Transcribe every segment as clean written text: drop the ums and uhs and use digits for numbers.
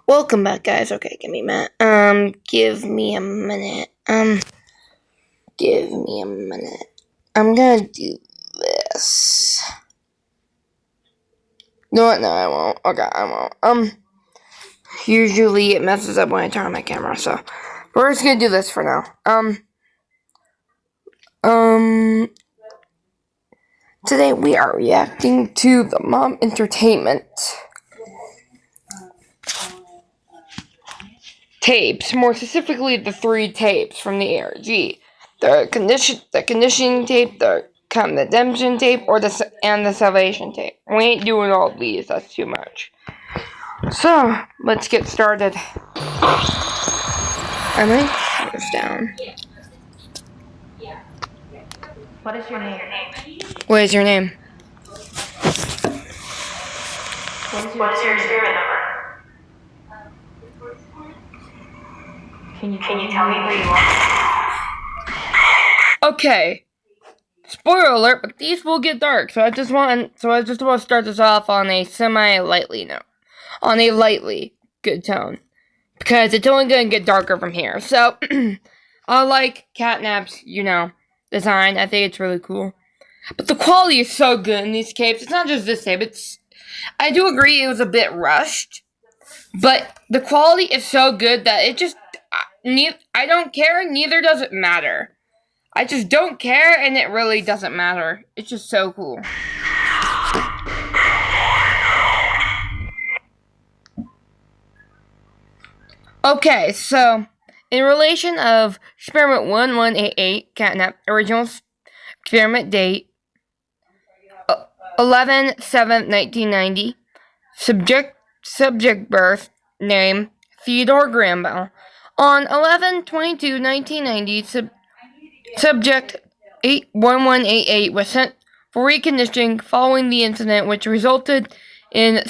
Welcome back, guys. Okay, give me a minute. Give me a minute. Give me a minute. I'm gonna do this. No, I won't. Okay, I won't. Usually it messes up when I turn on my camera, so we're just gonna do this for now. Today we are reacting to the Mom Entertainment tapes, more specifically the 3 tapes from the ARG. The conditioning tape, the condemnation tape, and the salvation tape. We ain't doing all of these, that's too much. So, let's get started. I might put this down. What is your name? What is your name? What is your spirit number? Can you tell me who you are? Okay. Spoiler alert, but these will get dark, so I just want to start this off on a semi-lightly note. On a lightly good tone. Because it's only going to get darker from here. So, I like Catnap's, design. I think it's really cool. But the quality is so good in these tapes. It's not just this tape. I do agree it was a bit rushed. But the quality is so good that it just... I don't care, neither does it matter. I just don't care, and it really doesn't matter. It's just so cool. Okay, so, in relation of Experiment 1188, Catnap, original experiment date, 11/7/1990, subject birth, name, Theodore Grambo. On 11/22/1990, subject 81188 was sent for reconditioning following the incident, which resulted in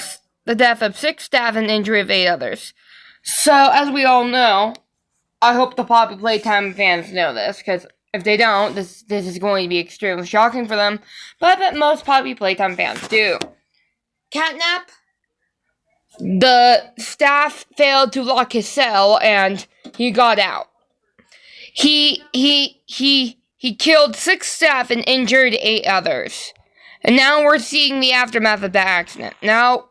the death of 6 staff and injury of 8 others. So, as we all know, I hope the Poppy Playtime fans know this, because if they don't, this is going to be extremely shocking for them, but I bet most Poppy Playtime fans do. Catnap, the staff failed to lock his cell, and he got out. He killed 6 staff and injured 8 others. And now we're seeing the aftermath of that accident. Now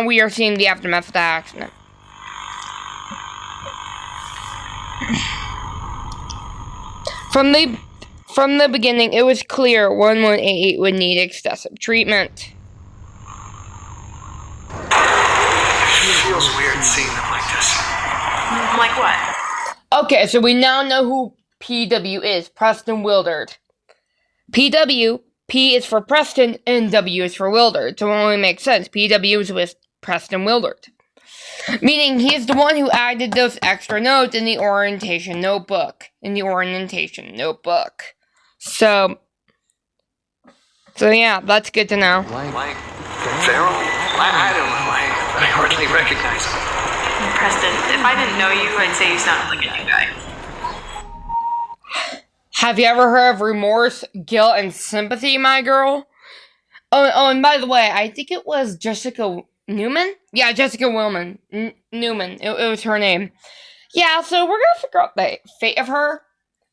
we are seeing the aftermath of that accident. From the beginning, it was clear 1188 would need excessive treatment. It feels weird seeing them like this. Like what? Okay, so we now know who PW is, Preston Wilderd. PW, P is for Preston, and W is for Wilderd, so it only makes sense. PW is with Preston Wilderd. Meaning he is the one who added those extra notes in the orientation notebook. So yeah, that's good to know. Like Farrell? I don't know. I hardly recognize him. Preston, if I didn't know you, I'd say you sounded like a new guy. Have you ever heard of remorse, guilt, and sympathy, my girl? Oh, and by the way, I think it was Jessica Newman? Yeah, Jessica Newman. It was her name. Yeah, so we're gonna figure out the fate of her.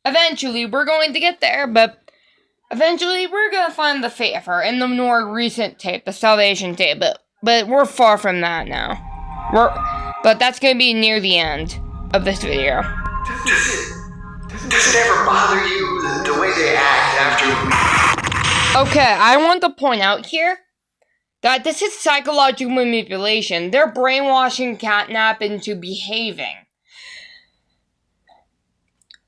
Eventually, we're going to get there, but eventually we're gonna find the fate of her in the more recent tape, the Salvation tape, but we're far from that now. But that's gonna be near the end of this video. Does it ever bother you, the way they act after... Okay, I want to point out here that this is psychological manipulation. They're brainwashing Catnap into behaving.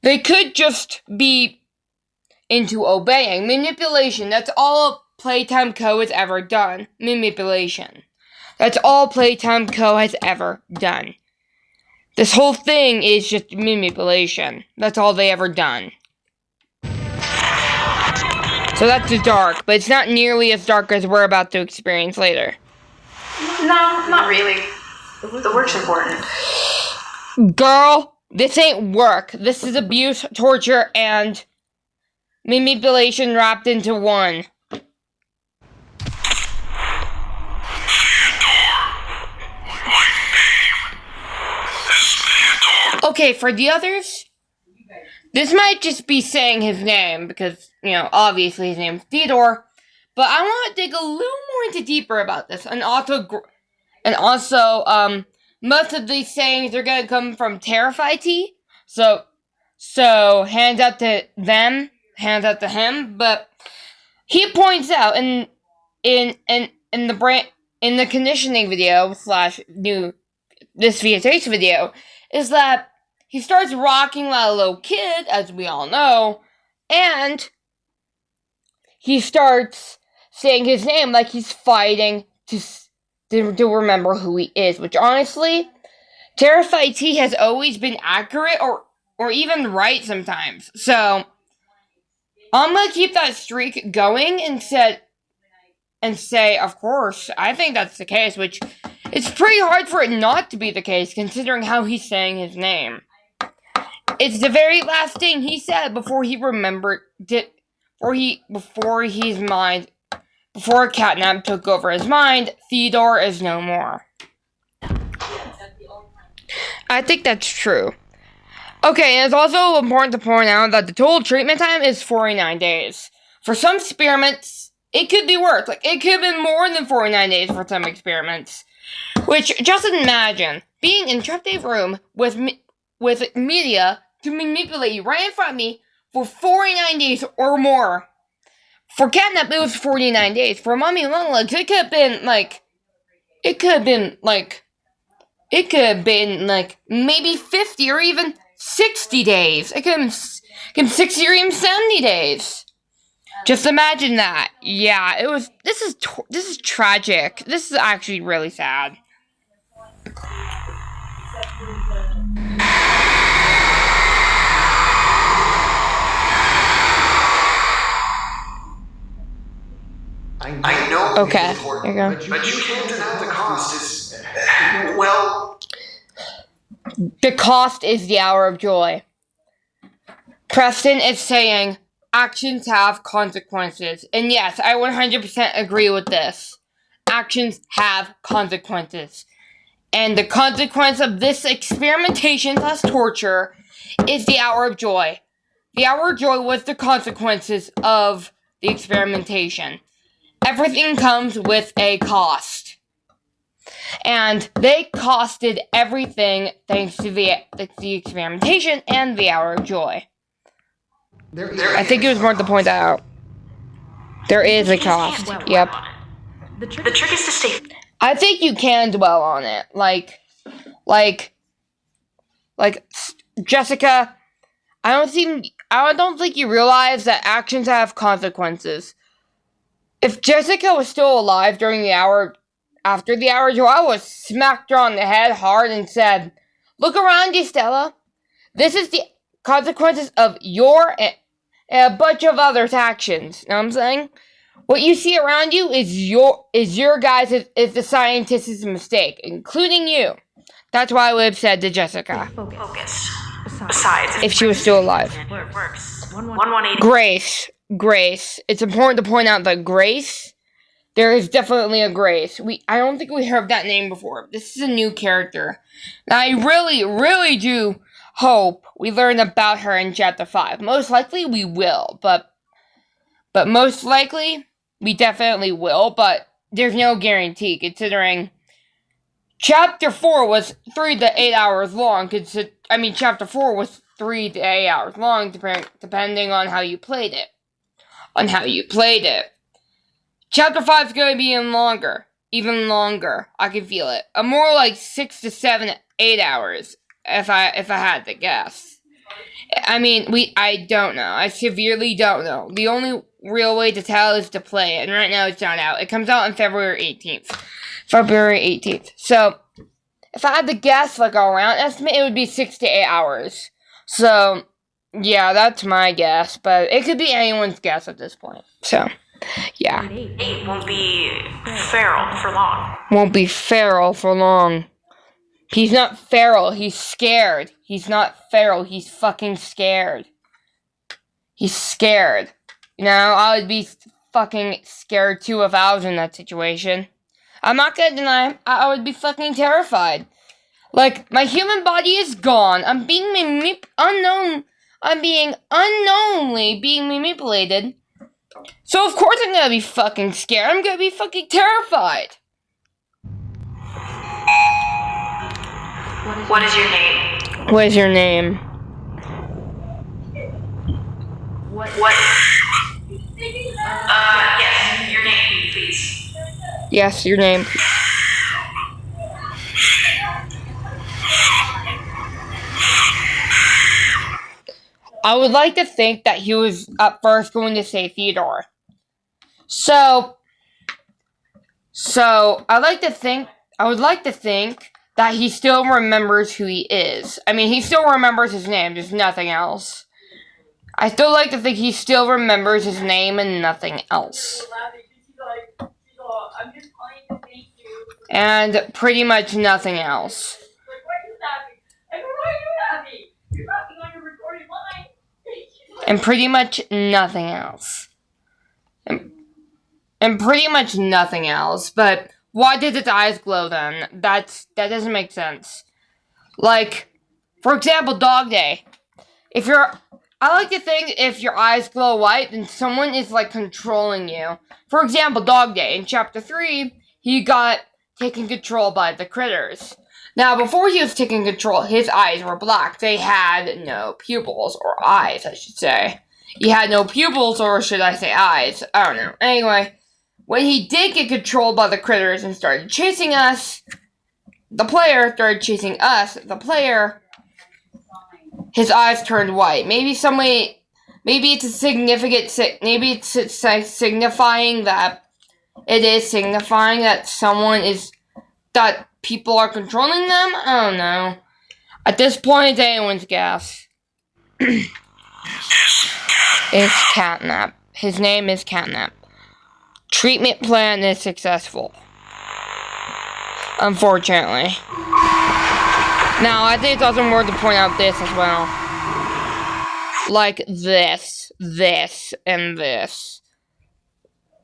They could just be into obeying. Manipulation, that's all Playtime Co. has ever done. Manipulation. That's all Playtime Co. has ever done. This whole thing is just manipulation. That's all they ever done. So that's dark, but it's not nearly as dark as we're about to experience later. No, not really. The work's important. Girl, this ain't work. This is abuse, torture, and manipulation wrapped into one. Okay, for the others, this might just be saying his name because, obviously his name is Theodore. But I want to dig a little more into deeper about this, and also, most of these sayings are gonna come from Terrified T. So hands out to them, hands out to him. But he points out in the conditioning video / new this VHH video is that he starts rocking like a little kid, as we all know, and he starts saying his name like he's fighting to remember who he is, which honestly, Terrified T has always been accurate or even right sometimes. So I'm gonna keep that streak going and say, of course, I think that's the case, which it's pretty hard for it not to be the case, considering how he's saying his name. It's the very last thing he said before he remembered it, before catnap took over his mind. Theodore is no more. I think that's true. Okay, and it's also important to point out that the total treatment time is 49 days. For some experiments, it could be worse. Like, it could have been more than 49 days for some experiments. Which, just imagine being in a room with media to manipulate you right in front of me for 49 days or more. For catnap, it was 49 days. For Mummy Longlegs, it could have been maybe 50 or even 60 days. It could have been 60 or even 70 days. Just imagine that. Yeah, this is tragic. This is actually really sad. I know Okay, it's important, there you go. but you can't deny the cost is, well... The cost is the hour of joy. Preston is saying, actions have consequences. And yes, I 100% agree with this. Actions have consequences. And the consequence of this experimentation plus torture is the hour of joy. The hour of joy was the consequences of the experimentation. Everything comes with a cost. And they costed everything thanks to the experimentation and the hour of joy. I think it was important to point that out. There is a cost. Yep. The trick is to stay. I think you can dwell on it. Like Jessica, I don't think you realize that actions have consequences. If Jessica was still alive during the hour after the hour, I would have smacked her on the head hard and said, "Look around you, Stella. This is the consequences of your and a bunch of others' actions." You know what I'm saying? What you see around you is your guys' is the scientist's mistake, including you. That's why I would have said to Jessica. Focused. Besides, If she was still alive. it works. 180. Grace. It's important to point out that Grace, there is definitely a Grace. I don't think we heard that name before. This is a new character. And I really, really do hope we learn about her in Chapter 5. Most likely we will, but most likely we definitely will, but there's no guarantee considering Chapter 4 was 3 to 8 hours long. Chapter 4 was 3 to 8 hours long, depending on how you played it. Chapter 5 is going to be even longer. I can feel it. More like 6 to 7, 8 hours, if I had to guess. I don't know. I severely don't know. The only real way to tell is to play it, and right now it's not out. It comes out on February 18th. So, if I had to guess, like a round estimate, it would be 6 to 8 hours. So, yeah, that's my guess, but it could be anyone's guess at this point. So, yeah. 8 won't be feral for long. He's not feral, he's scared. He's not feral, he's fucking scared. He's scared. I would be fucking scared too if I was in that situation. I'm not gonna deny I would be fucking terrified. Like, my human body is gone. I'm being unknowingly being manipulated. So of course I'm gonna be fucking scared. I'm gonna be fucking terrified. What is your name? What is your name? What? Yes, your name, please. Yes, your name. I would like to think that he was at first going to say Theodore. So I would like to think that he still remembers who he is. I mean, he still remembers his name, just nothing else. I still like to think he still remembers his name and nothing else. And pretty much nothing else. And pretty much nothing else. And pretty much nothing else. But why did its eyes glow then? That doesn't make sense. Like, for example, Dog Day. I like to think if your eyes glow white, then someone is, like, controlling you. For example, Dog Day. In Chapter 3, he got taken control by the critters. Now, before he was taken control, his eyes were black. They had no pupils, or eyes, I should say. He had no pupils, or should I say eyes? I don't know. Anyway, when he did get controlled by the critters and started chasing us, the player started chasing us, the player, his eyes turned white. Maybe it's signifying that that people are controlling them? I don't know. At this point, it's anyone's guess. It's Catnap. His name is Catnap. Treatment plan is successful. Unfortunately. Now, I think it's also important to point out this as well. Like this, and this.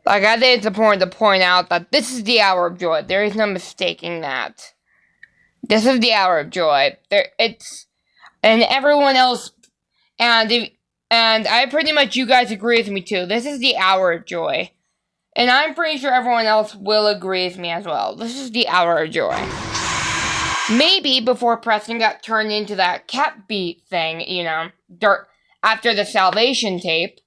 Like, I think it's important to point out that this is the hour of joy. There is no mistaking that. This is the hour of joy. And everyone else, and I pretty much, you guys agree with me too. This is the hour of joy. And I'm pretty sure everyone else will agree with me as well. This is the hour of joy. Maybe before Preston got turned into that cat beat thing, you know, after the salvation tape.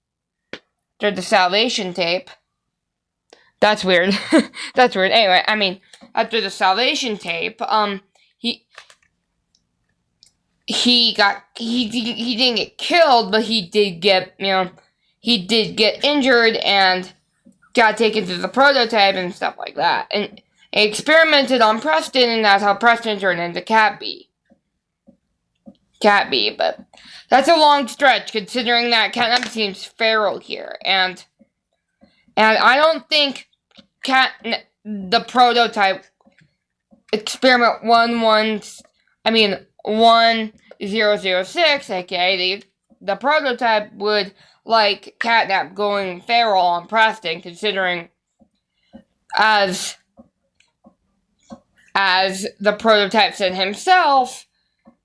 That's weird. That's weird. Anyway, I mean, after the salvation tape, he didn't get killed, but he did get injured and got taken to the prototype and stuff like that. And experimented on Preston, and that's how Preston turned into Catbee. But that's a long stretch, considering that Catnap seems feral here, and I don't think the prototype experiment 1006, aka the prototype would like Catnap going feral on Preston, considering as the prototype said himself,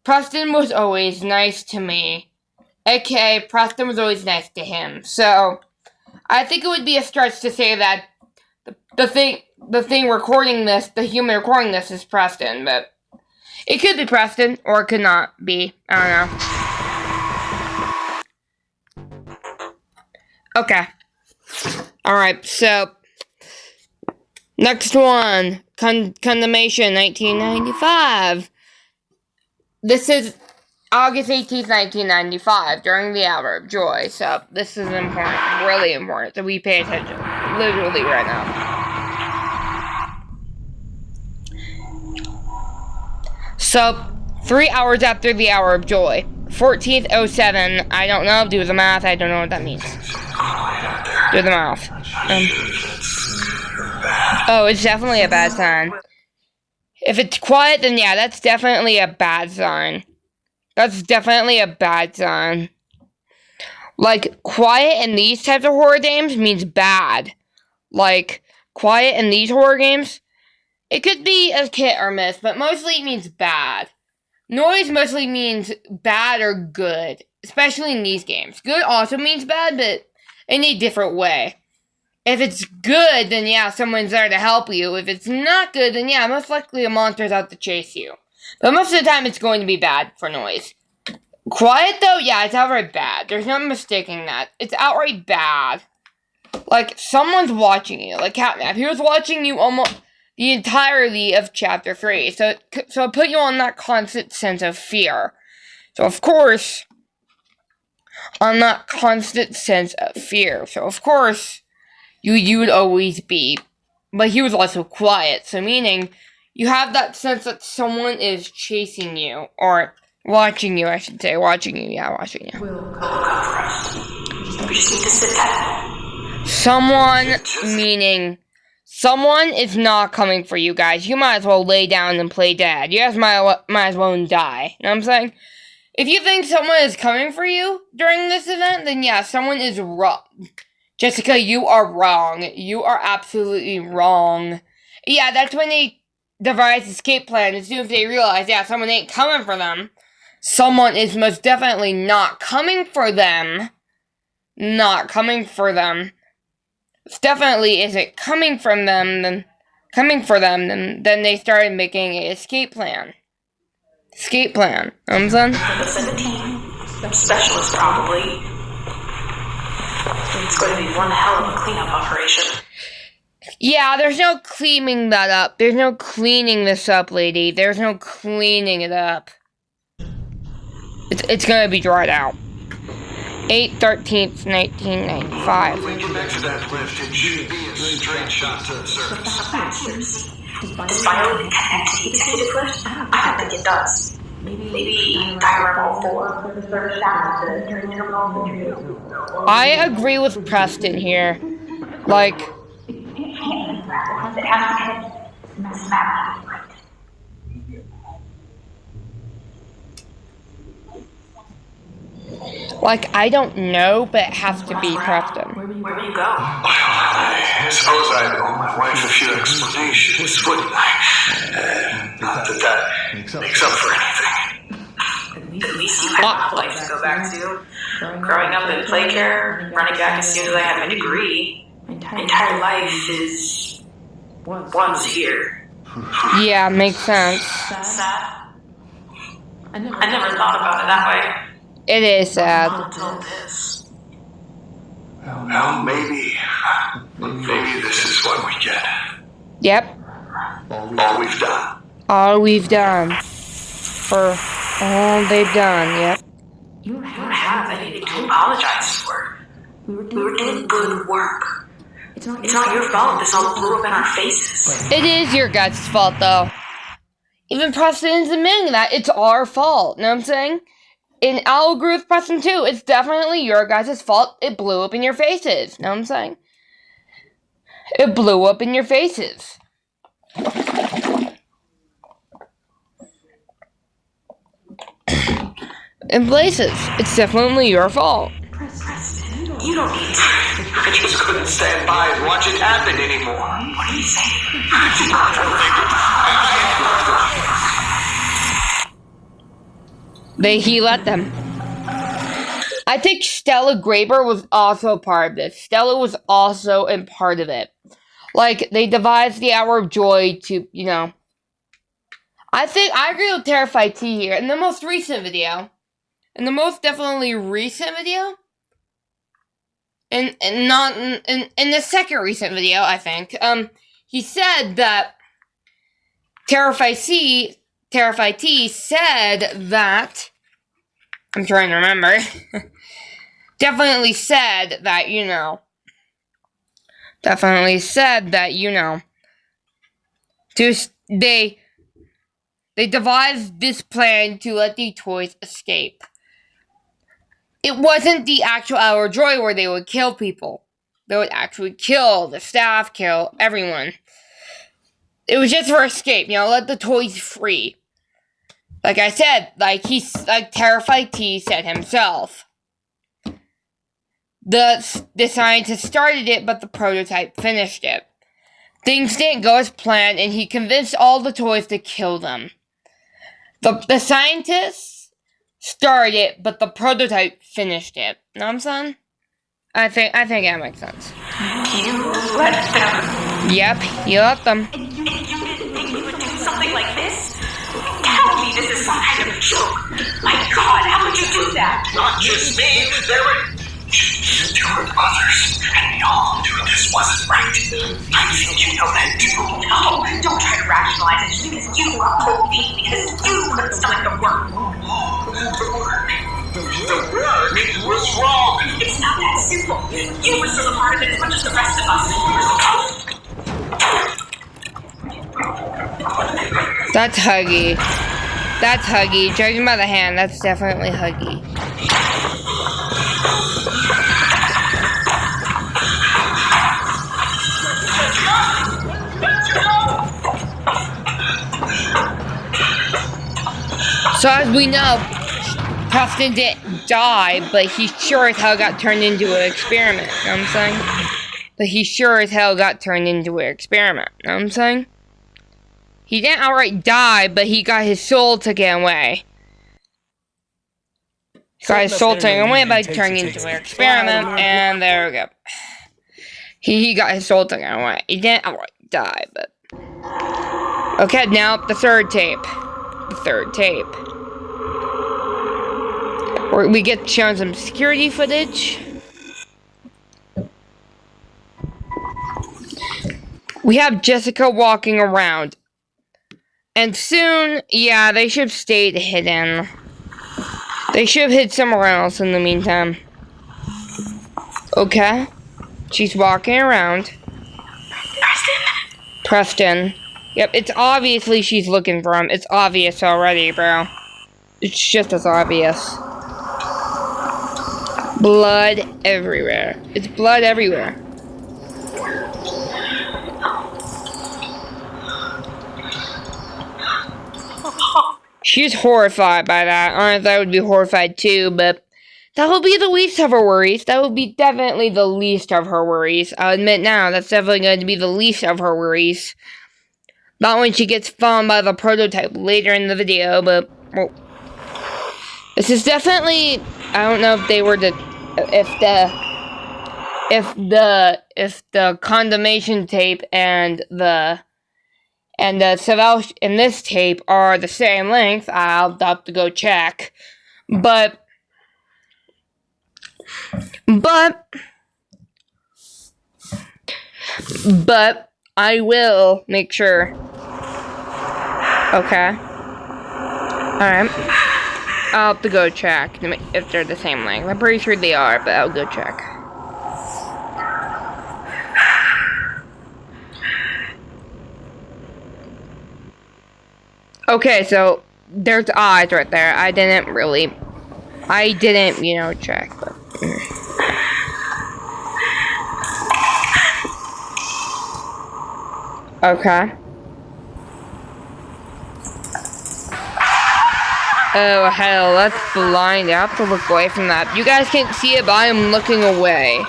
Preston was always nice to me. aka Preston was always nice to him. So I think it would be a stretch to say that the human recording this is Preston, but it could be Preston, or it could not be. I don't know. Okay. Alright, so next one. Condemnation 1995. This is August 18th, 1995, during the Hour of Joy. So this is important, really important, that we pay attention, literally right now. So, 3 hours after the Hour of Joy, 14:07. I don't know. Do the math. I don't know what that means. Do the math. Oh, it's definitely a bad sign. If it's quiet, then yeah, that's definitely a bad sign. That's definitely a bad sign. Like, quiet in these types of horror games means bad. Like, quiet in these horror games, It could be a hit or miss, but mostly it means bad. Noise mostly means bad or good, especially in these games. Good also means bad, but in a different way. If it's good, then yeah, someone's there to help you. If it's not good, then yeah, most likely a monster's out to chase you. But most of the time, it's going to be bad for noise. Quiet, though, yeah, it's outright bad. There's no mistaking that. It's outright bad. Like, someone's watching you. Like Catnap, he was watching you almost the entirety of Chapter 3. So it put you on that constant sense of fear. So, of course, on that constant sense of fear. So, of course, you would always be. But he was also quiet. So, meaning, you have that sense that someone is chasing you. Or watching you, I should say. Watching you, yeah, watching you. Will come for us. We just need to sit tight. Someone, meaning, someone is not coming for you guys. You might as well lay down and play dead. You guys might as well die. You know what I'm saying? If you think someone is coming for you during this event, then yeah, someone is wrong. Jessica, you are wrong. You are absolutely wrong. Yeah, that's when they devise escape plan. As soon as they realize, yeah, someone ain't coming for them. Someone is most definitely not coming for them. Not coming for them. It definitely isn't coming from them, then they started making an escape plan. Escape plan. You know what I'm saying? 17. Specialist, probably. It's going to be one hell of a cleanup operation. Yeah, there's no cleaning that up. There's no cleaning this up, lady. There's no cleaning it up. It's gonna be dried out. 8/13/1995. When you get back to that lift, it should be a straight shot to the surface. Does Bio connect to the executive lift? I don't think it does. Maybe diagram 4 for the third shaft to turn terminal into. I agree with Preston here. Like, it has to get mathematically right. Like, I don't know, but it has to be Preston. Where will you go? I suppose I owe my wife a few explanations, wouldn't I? Not that makes up for anything. At least you have a life to go back to. Growing up in play care, running back as soon as I had my degree. My entire life was here. Yeah, makes sense. Sad. I never thought about it that way. It is sad. Until this. Well, maybe this is what we get. Yep. All we've done. All we've done. For all they've done, yep. You don't have anything to apologize for. We were doing good work. It's not your fault this all blew up in our faces. It is your guys' fault, though. Even Preston's admitting that it's our fault, know what I'm saying? And I'll agree with Preston, too. It's definitely your guys' fault it blew up in your faces, know what I'm saying? It blew up in your faces. In places. It's definitely your fault. Preston, you don't need to. I just couldn't stand by and watch it happen anymore. What are you saying? He let them. I think Stella Graber was also a part of this. Stella was also a part of it. Like, they devised the Hour of Joy to, you know. I agree with Terrified T here. In the most recent video. In the most definitely recent video. And not in the second recent video, I think. He said that Terrified T said that, I'm trying to remember, definitely said that, you know, they devised this plan to let the toys escape. It wasn't the actual Hour of Joy where they would kill people. They would actually kill the staff, kill everyone. It was just for escape, you know, let the toys free. Like I said, like Terrified T said himself. The scientist started it, but the prototype finished it. Things didn't go as planned, and he convinced all the toys to kill them. The scientists started it, but the prototype finished it. Know what I'm saying? I think that makes sense. You let them. Yep, you let them. And you didn't think you would do something like this? Tell me this is some kind of joke. My God, how would you do that? Not just me, there were others, and we all knew this wasn't right. I think you know that too. No, don't try to rationalize it because you are OP, because you couldn't stomach the work. The work was wrong. It's not that simple. You were still a part of it as much as the rest of us. That's Huggy. That's Huggy. Judging by the hand, that's definitely Huggy. So as we know, Preston didn't die, but he sure as hell got turned into an experiment. You know what I'm saying? But he sure as hell got turned into an experiment. You know what I'm saying? He didn't outright die, but he got his soul taken away. He got his soul taken away by turning into an experiment, and there we go. He got his soul taken away. He didn't outright die, but... Okay, now the third tape. The third tape. Where we get shown some security footage. We have Jessica walking around. And soon, yeah, they should have stayed hidden. They should have hid somewhere else in the meantime. Okay. She's walking around. Preston. Yep, it's obviously she's looking for him. It's obvious already, bro. It's just as obvious. Blood everywhere. It's blood everywhere. She's horrified by that. Honestly, I would be horrified too, but that will be the least of her worries. That will be definitely the least of her worries. I'll admit now, that's definitely going to be the least of her worries. Not when she gets found by the prototype later in the video, but well, this is definitely, I don't know if they were to, if the condemnation tape and the Savell in this tape are the same length. I'll have to go check, but I will make sure. Okay. Alright. I'll have to go check if they're the same length. I'm pretty sure they are, but I'll go check. Okay, so there's eyes right there. I didn't, check, but... Okay. Oh, hell, that's blind. I have to look away from that. You guys can't see it, but I am looking away.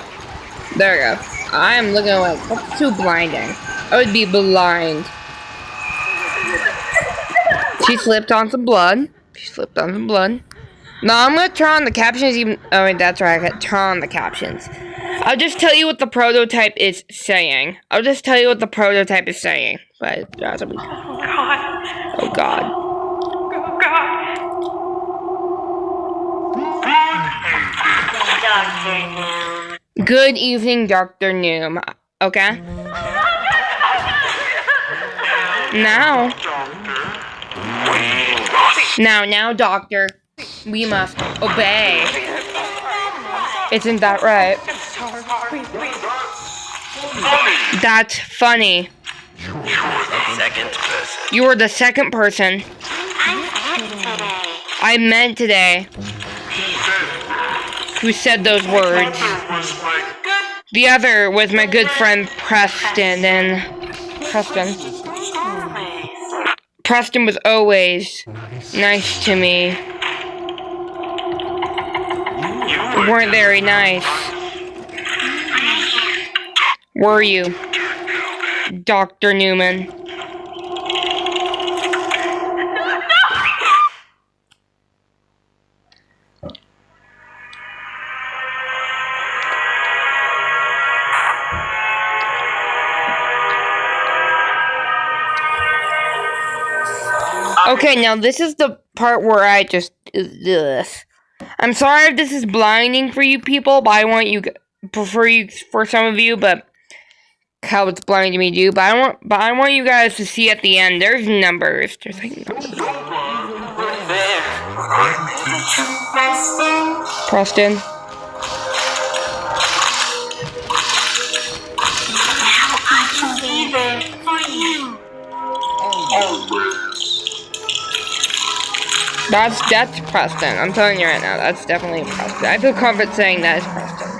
There we go. I am looking away. That's too blinding. I would be blind. She slipped on some blood. No, I'm gonna turn on the captions even... Oh, wait, that's right. I gotta turn on the captions. I'll just tell you what the prototype is saying. But that's a week. Oh, God. Good evening, Dr. Noom. Okay? Now, Doctor, we must obey. Isn't that right? That's funny. You were the second person. I meant today. Who said those words? The other was my good friend Preston, and Preston was always nice to me. You weren't very nice. Were you? Dr. Newman. Okay, now this is the part where I just... Ugh. I'm sorry if this is blinding for you people, but I want you... For some of you, but... How it's blinding me too, but I want you guys to see at the end, there's numbers. There's like numbers. Preston. I can be there for you. That's Preston. I'm telling you right now, that's definitely Preston. I feel confident saying that is Preston.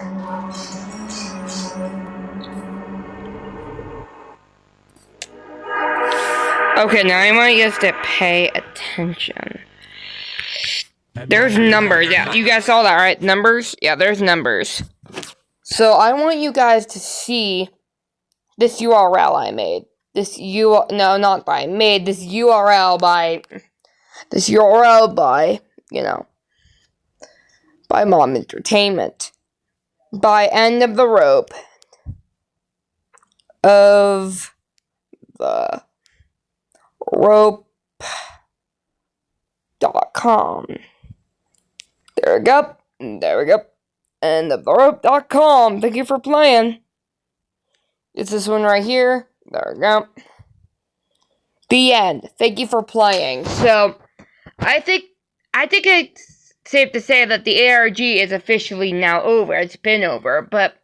Okay, now I want you guys to pay attention. There's numbers. Yeah, you guys saw that, right? Numbers? Yeah, there's numbers. So I want you guys to see this URL I made. This URL by, you know, by Mom Entertainment. By End of the Rope of the rope.com. There we go. There we go. End of the rope.com. Thank you for playing. It's this one right here. There we go. The end. Thank you for playing. So, I think it's safe to say that the ARG is officially now over. It's been over, but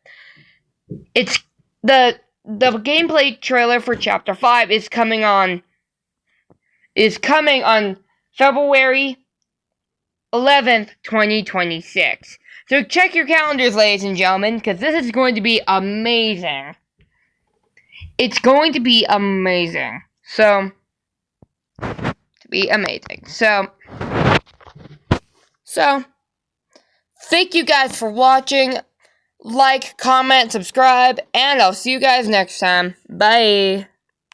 it's the gameplay trailer for Chapter 5 is coming on February 11th, 2026. So check your calendars, ladies and gentlemen, because this is going to be amazing. It's going to be amazing. So, thank you guys for watching. Like, comment, subscribe, and I'll see you guys next time. Bye.